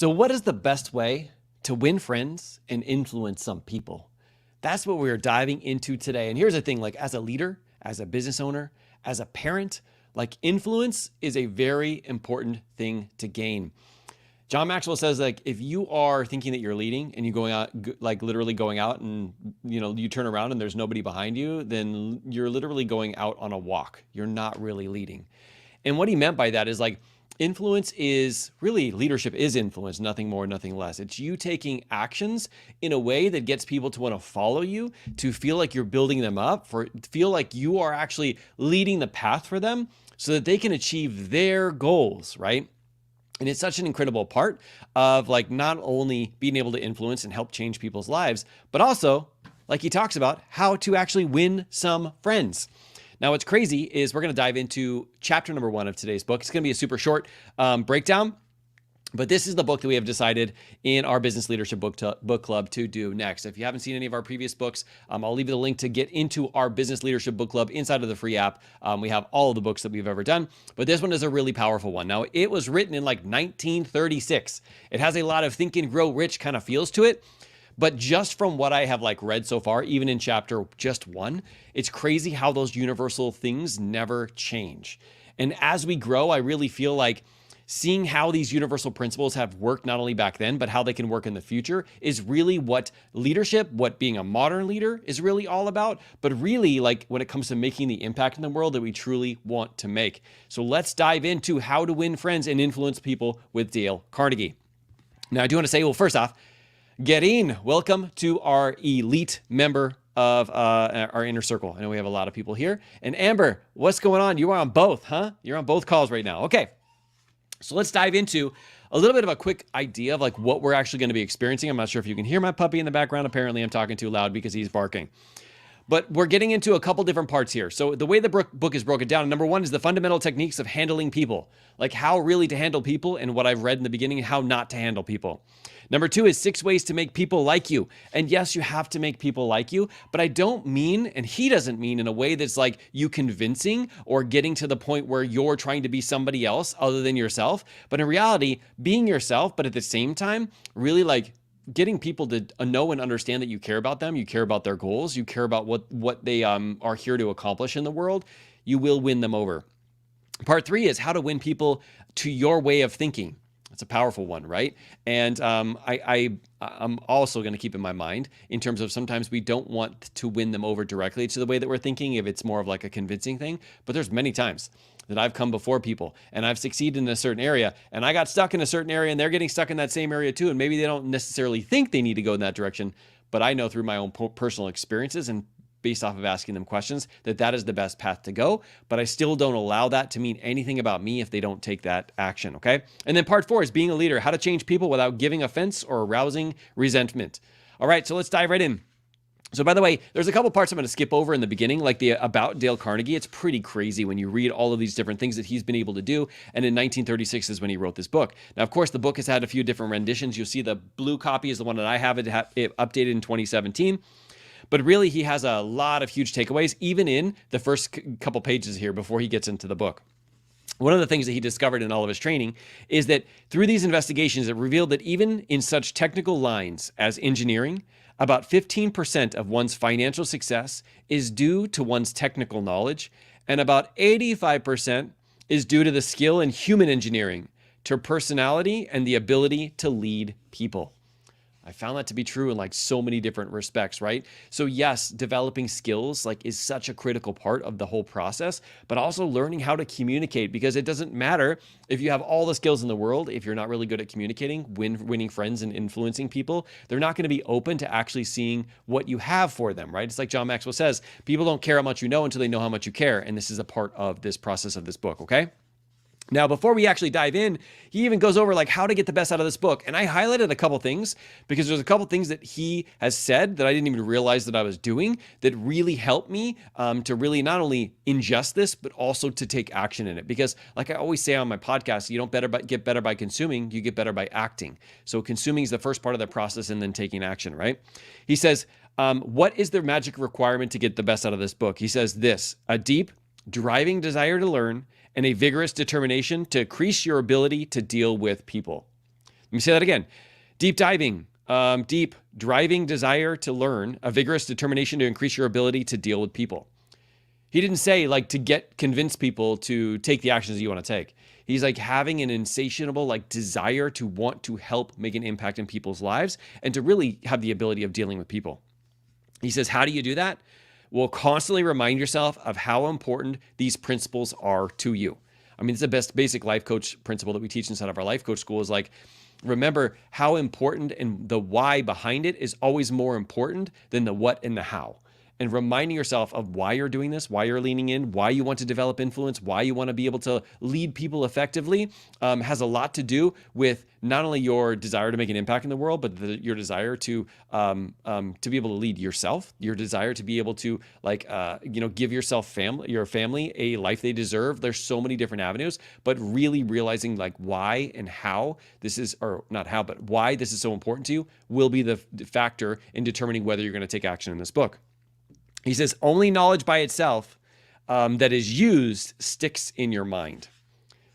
So what is the best way to win friends and influence some people? That's what we're diving into today. And here's the thing, like as a leader, as a business owner, as a parent, like influence is a very important thing to gain. John Maxwell says, like, if you are thinking that you're leading and you're going out, like literally going out and, you turn around and there's nobody behind you, then you're literally going out on a walk. You're not really leading. And what he meant by that is like, influence is really, leadership is influence, nothing more, nothing less. It's you taking actions in a way that gets people to want to follow you, to feel like you're building them up, feel like you are actually leading the path for them so that they can achieve their goals, right? And it's such an incredible part of like not only being able to influence and help change people's lives, but also, like he talks about, how to actually win some friends. Now, what's crazy is we're going to dive into chapter number 1 of today's book. It's going to be a super short breakdown, but this is the book that we have decided in our business leadership book club to do next. If you haven't seen any of our previous books, I'll leave you the link to get into our business leadership book club inside of the free app. We have all of the books that we've ever done, but this one is a really powerful one. Now, it was written in like 1936. It has a lot of think and grow rich kind of feels to it. But just from what I have like read so far, even in chapter just 1, it's crazy how those universal things never change. And as we grow, I really feel like seeing how these universal principles have worked not only back then, but how they can work in the future is really what leadership, what being a modern leader is really all about, but really like when it comes to making the impact in the world that we truly want to make. So let's dive into how to win friends and influence people with Dale Carnegie. Now, I do want to say, well, first off, Gerin, welcome to our elite member of our inner circle. I know we have a lot of people here. And Amber, what's going on? You are on both, huh? You're on both calls right now. Okay. So let's dive into a little bit of a quick idea of like what we're actually going to be experiencing. I'm not sure if you can hear my puppy in the background. Apparently I'm talking too loud because he's barking. But we're getting into a couple different parts here. So the way the book is broken down, number 1 is the fundamental techniques of handling people, like how really to handle people and what I've read in the beginning, how not to handle people. Number 2 is 6 ways to make people like you. And yes, you have to make people like you, but I don't mean, and he doesn't mean in a way that's like you convincing or getting to the point where you're trying to be somebody else other than yourself. But in reality, being yourself, but at the same time, really like getting people to know and understand that you care about them, you care about their goals, you care about what they are here to accomplish in the world, you will win them over. Part 3 is how to win people to your way of thinking. It's a powerful one, right? And I'm also going to keep in my mind in terms of sometimes we don't want to win them over directly to the way that we're thinking if it's more of like a convincing thing. But there's many times that I've come before people and I've succeeded in a certain area and I got stuck in a certain area and they're getting stuck in that same area too. And maybe they don't necessarily think they need to go in that direction, but I know through my own personal experiences and based off of asking them questions, that is the best path to go. But I still don't allow that to mean anything about me if they don't take that action, okay? And then part 4 is being a leader, how to change people without giving offense or arousing resentment. All right, so let's dive right in. So by the way, there's a couple parts I'm going to skip over in the beginning, like the about Dale Carnegie. It's pretty crazy when you read all of these different things that he's been able to do. And in 1936 is when he wrote this book. Now, of course, the book has had a few different renditions. You'll see the blue copy is the one that I have. It updated in 2017. But really, he has a lot of huge takeaways, even in the first couple pages here before he gets into the book. One of the things that he discovered in all of his training is that through these investigations, it revealed that even in such technical lines as engineering, about 15% of one's financial success is due to one's technical knowledge, and about 85% is due to the skill in human engineering, to personality and the ability to lead people. I found that to be true in like so many different respects, right? So yes, developing skills like is such a critical part of the whole process, but also learning how to communicate, because it doesn't matter if you have all the skills in the world, if you're not really good at communicating, winning friends and influencing people, they're not going to be open to actually seeing what you have for them, right? It's like John Maxwell says, people don't care how much you know until they know how much you care. And this is a part of this process of this book, okay? Now, before we actually dive in, he even goes over like how to get the best out of this book. And I highlighted a couple things because there's a couple things that he has said that I didn't even realize that I was doing that really helped me to really not only ingest this, but also to take action in it. Because like I always say on my podcast, you don't get better by consuming, you get better by acting. So consuming is the first part of the process and then taking action, right? He says, what is the magic requirement to get the best out of this book? He says this: a deep, driving desire to learn and a vigorous determination to increase your ability to deal with people. Let me say that again. Deep diving, deep driving desire to learn, a vigorous determination to increase your ability to deal with people. He didn't say like to convince people to take the actions that you want to take. He's like having an insatiable like desire to want to help make an impact in people's lives and to really have the ability of dealing with people. He says, how do you do that? Well, constantly remind yourself of how important these principles are to you. I mean, it's the best basic life coach principle that we teach inside of our life coach school is like, remember how important, and the why behind it is always more important than the what and the how. And reminding yourself of why you're doing this, why you're leaning in, why you want to develop influence, why you want to be able to lead people effectively, has a lot to do with not only your desire to make an impact in the world, but your desire to be able to lead yourself, your desire to be able to give your family a life they deserve. There's so many different avenues, but really realizing like why and how this is, or not how, but why this is so important to you will be the factor in determining whether you're going to take action in this book. He says, only knowledge by itself that is used sticks in your mind.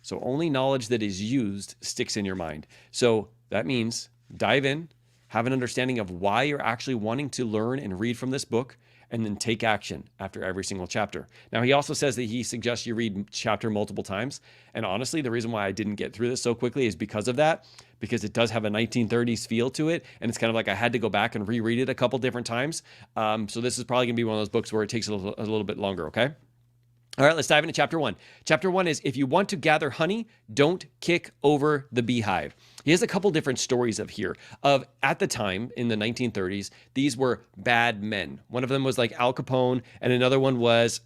So only knowledge that is used sticks in your mind. So that means dive in, have an understanding of why you're actually wanting to learn and read from this book, and then take action after every single chapter. Now, he also says that he suggests you read chapter multiple times. And honestly, the reason why I didn't get through this so quickly is because of that, because it does have a 1930s feel to it. And it's kind of like I had to go back and reread it a couple different times. So this is probably gonna be one of those books where it takes a little bit longer, okay? All right, let's dive into chapter 1. Chapter 1 is, if you want to gather honey, don't kick over the beehive. He has a couple different stories at the time in the 1930s, these were bad men. One of them was like Al Capone, and another one was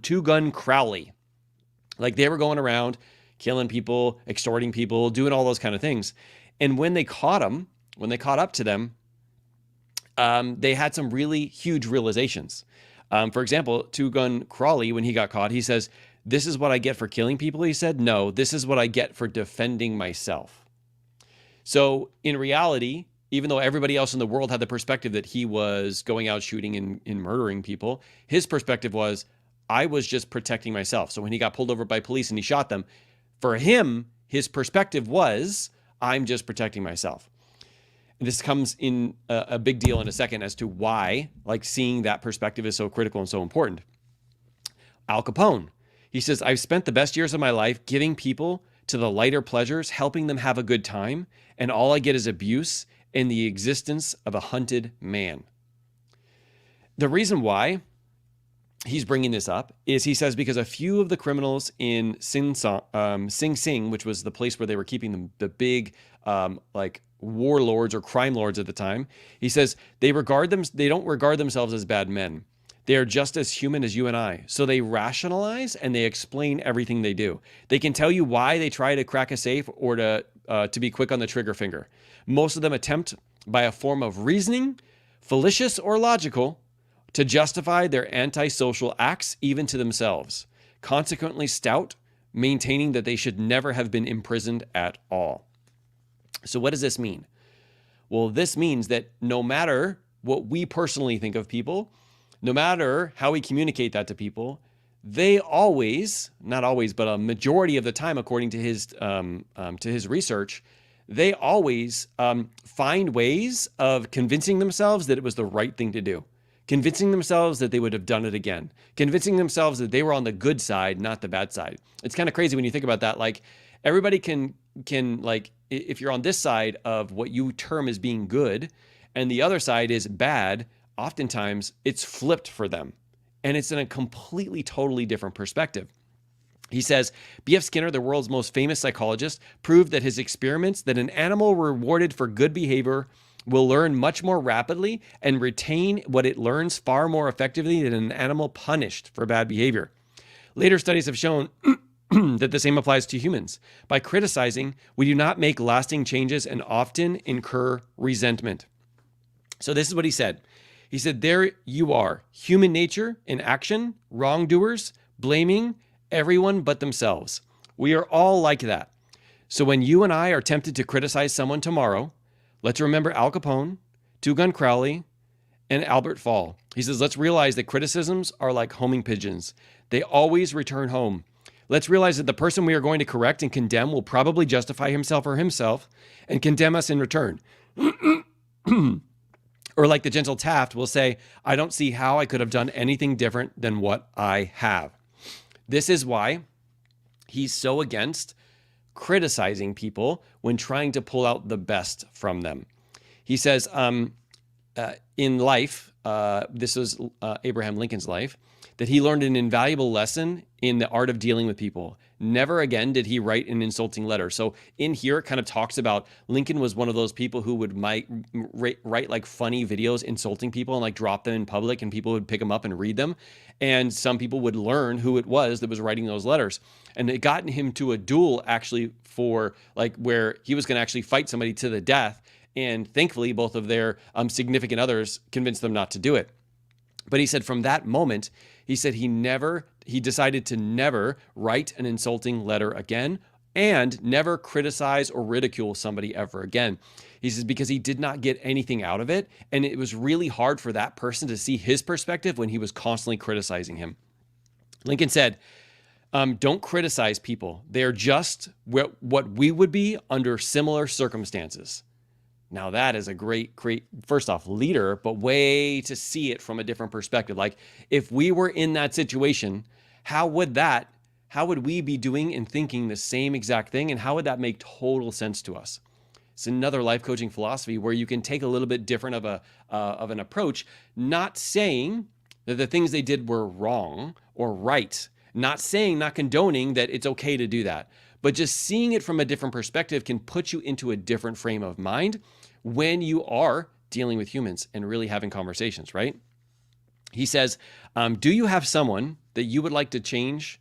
Two-Gun Crowley. Like they were going around killing people, extorting people, doing all those kind of things. And when they caught up to them, they had some really huge realizations. For example, Two-Gun Crowley, when he got caught, he says, this is what I get for killing people. He said, no, this is what I get for defending myself. So in reality, even though everybody else in the world had the perspective that he was going out shooting and murdering people, his perspective was, I was just protecting myself. So when he got pulled over by police and he shot them, for him, his perspective was, I'm just protecting myself. This comes in a big deal in a second as to why, like, seeing that perspective is so critical and so important. Al Capone, he says, I've spent the best years of my life giving people to the lighter pleasures, helping them have a good time, and all I get is abuse and the existence of a hunted man. The reason why he's bringing this up is, he says, because a few of the criminals in Sing Sing, which was the place where they were keeping the big warlords or crime lords at the time, he says they don't regard themselves as bad men. They are just as human as you and I. So they rationalize and they explain everything they do. They can tell you why they try to crack a safe or to be quick on the trigger finger. Most of them attempt by a form of reasoning, fallacious or logical, to justify their antisocial acts even to themselves, consequently stout, maintaining that they should never have been imprisoned at all. So what does this mean? Well, this means that no matter what we personally think of people, no matter how we communicate that to people, they always, not always, but a majority of the time, according to his research, they always find ways of convincing themselves that it was the right thing to do, convincing themselves that they would have done it again, convincing themselves that they were on the good side, not the bad side. It's kind of crazy when you think about that. Like, everybody can like, if you're on this side of what you term as being good and the other side is bad, oftentimes it's flipped for them. And it's in a completely, totally different perspective. He says, B.F. Skinner, the world's most famous psychologist, proved that his experiments that an animal rewarded for good behavior will learn much more rapidly and retain what it learns far more effectively than an animal punished for bad behavior. Later studies have shown that the same applies to humans. By criticizing, we do not make lasting changes and often incur resentment. So this is what he said. He said, there you are, human nature in action, wrongdoers, blaming everyone but themselves. We are all like that. So when you and I are tempted to criticize someone tomorrow, let's remember Al Capone, Two-Gun Crowley, and Albert Fall. He says, let's realize that criticisms are like homing pigeons. They always return home. Let's realize that the person we are going to correct and condemn will probably justify himself or himself and condemn us in return. Or like the gentle Taft will say, I don't see how I could have done anything different than what I have. This is why he's so against criticizing people when trying to pull out the best from them. He says, in life, this was Abraham Lincoln's life, that he learned an invaluable lesson in the art of dealing with people. Never again did he write an insulting letter. So in here, it kind of talks about Lincoln was one of those people who would write like funny videos insulting people and like drop them in public, and people would pick them up and read them. And some people would learn who it was that was writing those letters. And it got him to a duel actually for like where he was going to actually fight somebody to the death. And thankfully, both of their significant others convinced them not to do it. But he said from that moment, he said he decided to never write an insulting letter again and never criticize or ridicule somebody ever again. He says because he did not get anything out of it, and it was really hard for that person to see his perspective when he was constantly criticizing him. Lincoln said, don't criticize people. They're just what we would be under similar circumstances. Now that is a great, first off, leader, but way to see it from a different perspective. Like if we were in that situation, how would we be doing and thinking the same exact thing? And how would that make total sense to us? It's another life coaching philosophy where you can take a little bit different of an approach, not saying that the things they did were wrong or right, not condoning that it's okay to do that, but just seeing it from a different perspective can put you into a different frame of mind when you are dealing with humans and really having conversations, right? He says, do you have someone that you would like to change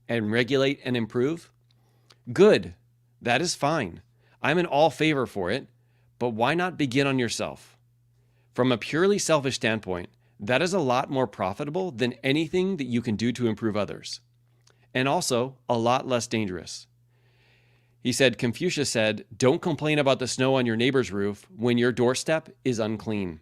and regulate and improve? Good. That is fine. I'm in all favor for it, but why not begin on yourself? From a purely selfish standpoint, that is a lot more profitable than anything that you can do to improve others, and also a lot less dangerous. He said, Confucius said, don't complain about the snow on your neighbor's roof when your doorstep is unclean.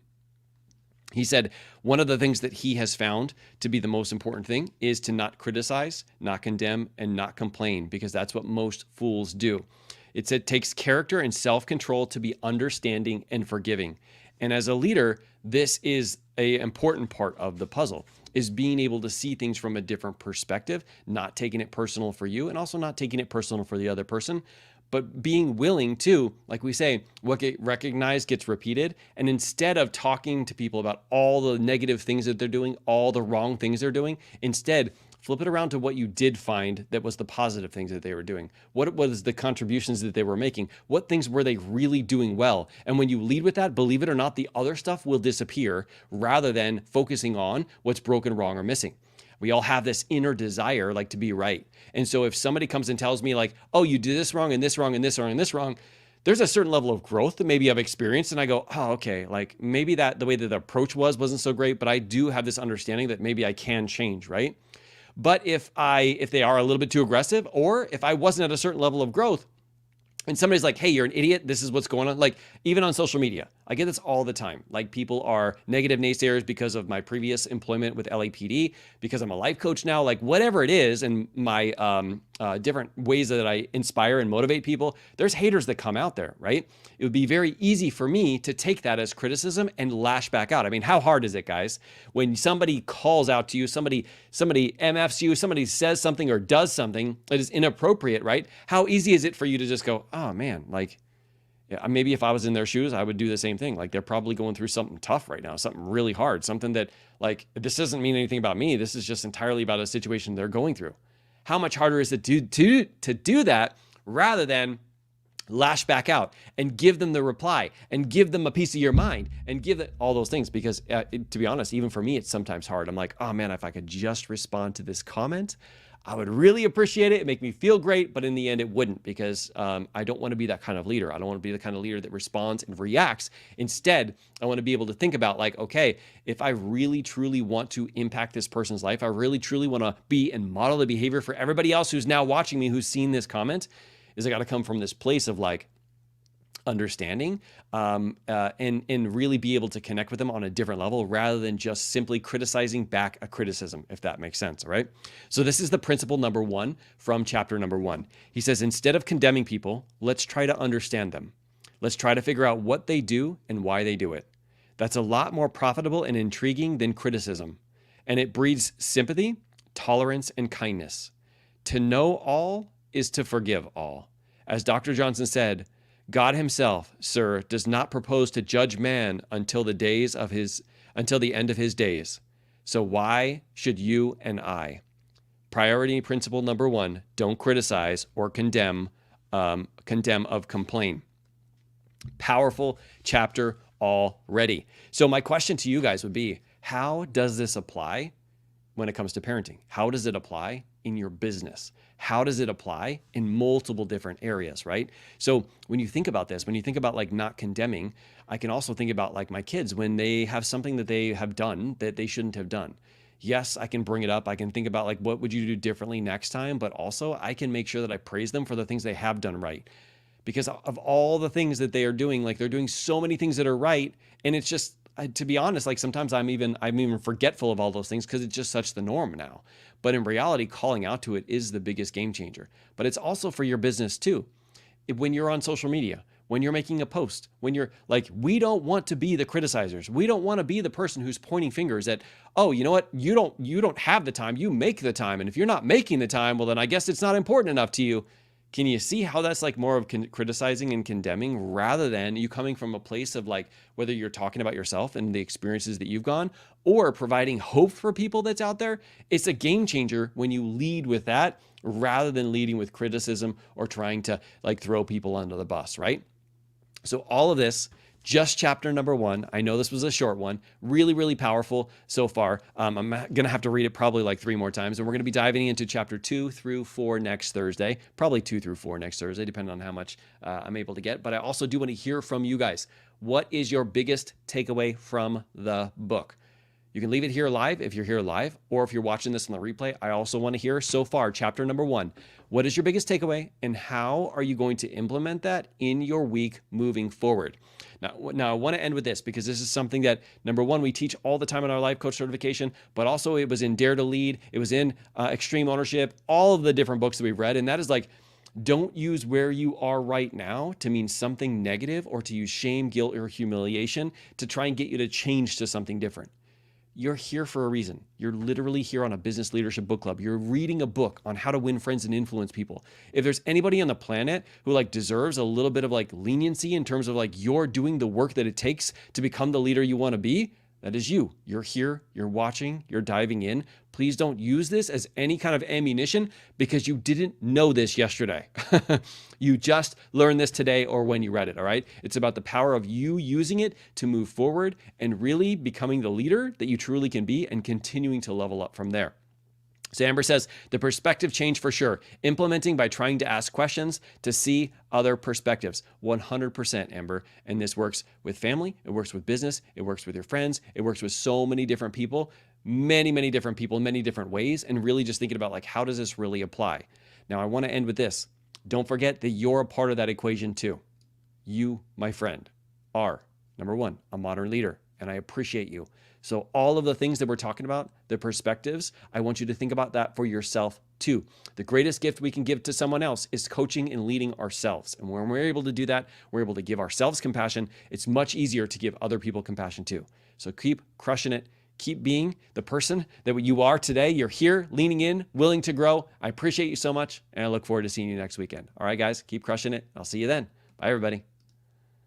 He said, one of the things that he has found to be the most important thing is to not criticize, not condemn, and not complain, because that's what most fools do. It takes character and self-control to be understanding and forgiving. And as a leader, this is an important part of the puzzle, is being able to see things from a different perspective, not taking it personal for you and also not taking it personal for the other person, but being willing to, like we say, what get recognized gets repeated. And instead of talking to people about all the negative things that they're doing, all the wrong things they're doing, instead flip it around to what you did find that was the positive things that they were doing. What was the contributions that they were making? What things were they really doing well? And when you lead with that, believe it or not, the other stuff will disappear rather than focusing on what's broken, wrong, or missing. We all have this inner desire like to be right. And so if somebody comes and tells me like, oh, you did this wrong and this wrong and this wrong and this wrong, there's a certain level of growth that maybe I've experienced. And I go, oh, okay, like maybe that the way that the approach wasn't so great, but I do have this understanding that maybe I can change, right? But if they are a little bit too aggressive, or if I wasn't at a certain level of growth and somebody's like, hey, you're an idiot, this is what's going on. Like even on social media, I get this all the time. Like people are negative naysayers because of my previous employment with LAPD, because I'm a life coach now, like whatever it is, and my different ways that I inspire and motivate people, there's haters that come out there, right? It would be very easy for me to take that as criticism and lash back out. I mean, how hard is it, guys? When somebody calls out to you, somebody MFs you, somebody says something or does something that is inappropriate, right? How easy is it for you to just go, oh man, like, yeah, maybe if I was in their shoes, I would do the same thing. Like they're probably going through something tough right now, something really hard, something that like, this doesn't mean anything about me. This is just entirely about a situation they're going through. How much harder is it to do that rather than lash back out and give them the reply and give them a piece of your mind and give it all those things? Because to be honest, even for me, it's sometimes hard. I'm like, oh man, if I could just respond to this comment, I would really appreciate it. It'd make me feel great, but in the end it wouldn't, because I don't want to be that kind of leader. I don't want to be the kind of leader that responds and reacts. Instead, I want to be able to think about like, okay, if I really truly want to impact this person's life, I really truly want to be and model the behavior for everybody else who's now watching me, who's seen this comment, is I got to come from this place of like, understanding, and really be able to connect with them on a different level rather than just simply criticizing back a criticism, if that makes sense. All right. So this is the principle number 1 from chapter number 1. He says, instead of condemning people, let's try to understand them. Let's try to figure out what they do and why they do it. That's a lot more profitable and intriguing than criticism. And it breeds sympathy, tolerance, and kindness. To know all is to forgive all. As Dr. Johnson said, God himself, sir, does not propose to judge man until the end of his days. So why should you and I? Priority principle number 1, don't criticize or condemn of complain. Powerful chapter already. So my question to you guys would be, how does this apply when it comes to parenting? How does it apply in your business? How does it apply in multiple different areas, right? So when you think about this, when you think about like not condemning, I can also think about like my kids when they have something that they have done that they shouldn't have done. Yes, I can bring it up. I can think about like, what would you do differently next time? But also I can make sure that I praise them for the things they have done right. Because of all the things that they are doing, like they're doing so many things that are right. And it's just, to be honest, like sometimes I'm even forgetful of all those things because it's just such the norm now. But in reality, calling out to it is the biggest game changer. But it's also for your business too. When you're on social media, when you're making a post, when you're like, we don't want to be the criticizers. We don't want to be the person who's pointing fingers at, oh, you know what? You don't have the time. You make the time. And if you're not making the time, well, then I guess it's not important enough to you. Can you see how that's like more of criticizing and condemning rather than you coming from a place of like, whether you're talking about yourself and the experiences that you've gone or providing hope for people that's out there? It's a game changer when you lead with that rather than leading with criticism or trying to like throw people under the bus, right? So all of this, just chapter number 1. I know this was a short one, really, really powerful so far. I'm going to have to read it probably like 3 more times, and we're going to be diving into chapter 2 through 4 next Thursday, probably 2 through 4 next Thursday, depending on how much I'm able to get. But I also do want to hear from you guys. What is your biggest takeaway from the book? You can leave it here live if you're here live, or if you're watching this on the replay. I also want to hear so far, chapter number 1. What is your biggest takeaway, and how are you going to implement that in your week moving forward? Now, I want to end with this because this is something that, number 1, we teach all the time in our life coach certification, but also it was in Dare to Lead. It was in Extreme Ownership, all of the different books that we've read. And that is like, don't use where you are right now to mean something negative or to use shame, guilt, or humiliation to try and get you to change to something different. You're here for a reason. You're literally here on a business leadership book club. You're reading a book on how to win friends and influence people. If there's anybody on the planet who like deserves a little bit of like leniency in terms of like you're doing the work that it takes to become the leader you want to be, that is you. You're here, you're watching, you're diving in. Please don't use this as any kind of ammunition because you didn't know this yesterday. You just learned this today or when you read it, all right? It's about the power of you using it to move forward and really becoming the leader that you truly can be and continuing to level up from there. So Amber says, the perspective change for sure. Implementing by trying to ask questions to see other perspectives. 100%, Amber. And this works with family. It works with business. It works with your friends. It works with so many different people, many different people in many different ways. And really just thinking about like, how does this really apply? Now, I want to end with this. Don't forget that you're a part of that equation too. You, my friend, are, number 1, a modern leader. And I appreciate you. So all of the things that we're talking about, the perspectives, I want you to think about that for yourself too. The greatest gift we can give to someone else is coaching and leading ourselves. And when we're able to do that, we're able to give ourselves compassion. It's much easier to give other people compassion too. So keep crushing it. Keep being the person that you are today. You're here, leaning in, willing to grow. I appreciate you so much, and I look forward to seeing you next weekend. All right, guys, keep crushing it. I'll see you then. Bye, everybody.